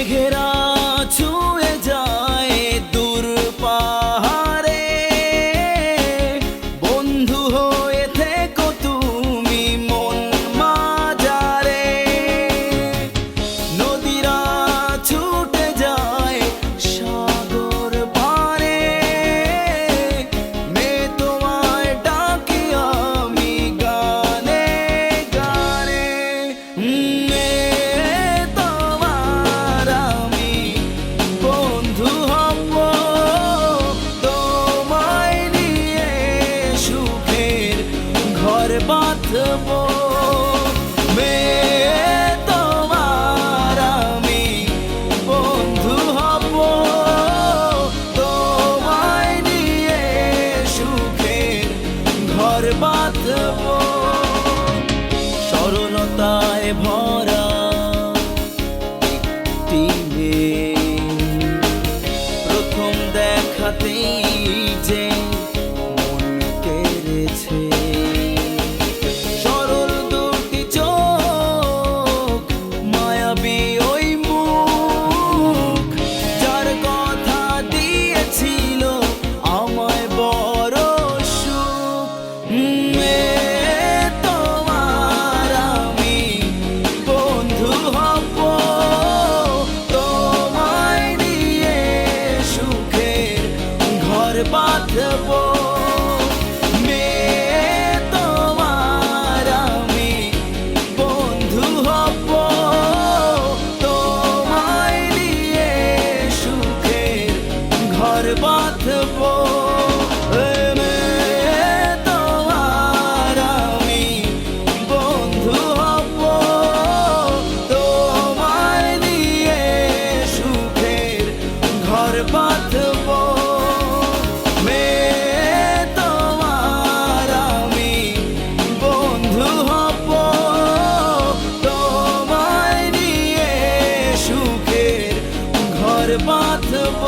মেঘেরা ছুঁয়ে যায় দূর পাহাড়ে, বন্ধু হয়ে থেকো তুমি মন মাঝারে। নদীরা ছুটে যায় সাগর পারে, মেয়ে তোমায় ডাকি আমি গানে গানে। তোমার আমি বন্ধু হব, তোমায় নিয়ে সুখের ঘর বাঁধব। তোমার আমি বন্ধু হব, তোমায় নিয়ে সুখের ঘর বাঁধব। সরলতায় ভরা একটি মেয়ে, প্রথম দেখাতেই যে মন কেড়েছে। সরল দুটি চোখ, মায়াবী ওই মুখ, যার কথা দিয়েছিল আমায় বড় সুখ। তোমার আমি বন্ধু হব, তোমায় নিয়ে সুখের ঘর বাঁধব। তোমার আমি বন্ধু হব, তোমায় নিয়ে সুখের ঘর বাঁধব। তোমার আমি বন্ধু হব, তোমায় নিয়ে সুখের ঘর বাঁধব। তোমার আমি বন্ধু হব, তোমায় নিয়ে সুখের ঘর বাঁধব।